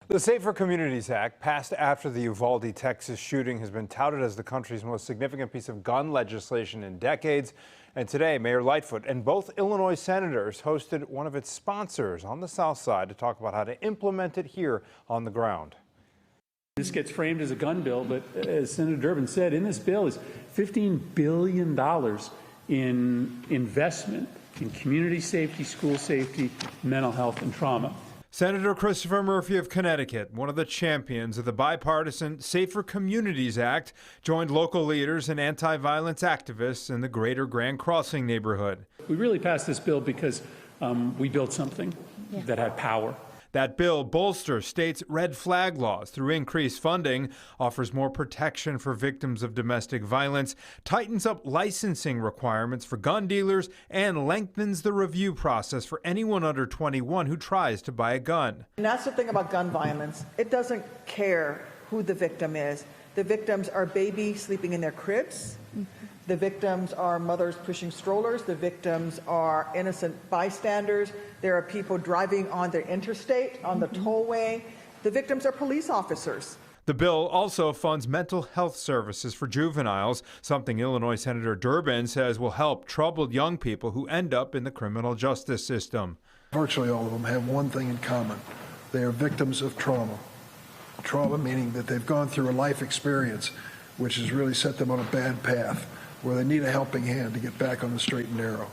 The Safer Communities Act, passed after the Uvalde, Texas shooting, has been touted as the country's most significant piece of gun legislation in decades. And today, Mayor Lightfoot and both Illinois senators hosted one of its sponsors on the South Side to talk about how to implement it here on the ground. This gets framed as a gun bill, but as Senator Durbin said, in this bill is $15 billion in investment in community safety, school safety, mental health, and trauma. Senator Christopher Murphy of Connecticut, one of the champions of the bipartisan Safer Communities Act, joined local leaders and anti-violence activists in the greater Grand Crossing neighborhood. We really passed this bill because we built something that had power. That bill bolsters states' red flag laws through increased funding, offers more protection for victims of domestic violence, tightens up licensing requirements for gun dealers, and lengthens the review process for anyone under 21 who tries to buy a gun. And that's the thing about gun violence. It doesn't care who the victim is. The victims are babies sleeping in their cribs. The victims are mothers pushing strollers. The victims are innocent bystanders. There are people driving on the interstate, on the tollway. The victims are police officers. The bill also funds mental health services for juveniles, something Illinois Senator Durbin says will help troubled young people who end up in the criminal justice system. Virtually all of them have one thing in common. They are victims of trauma. Trauma meaning that they've gone through a life experience which has really set them on a bad path, where they need a helping hand to get back on the straight and narrow.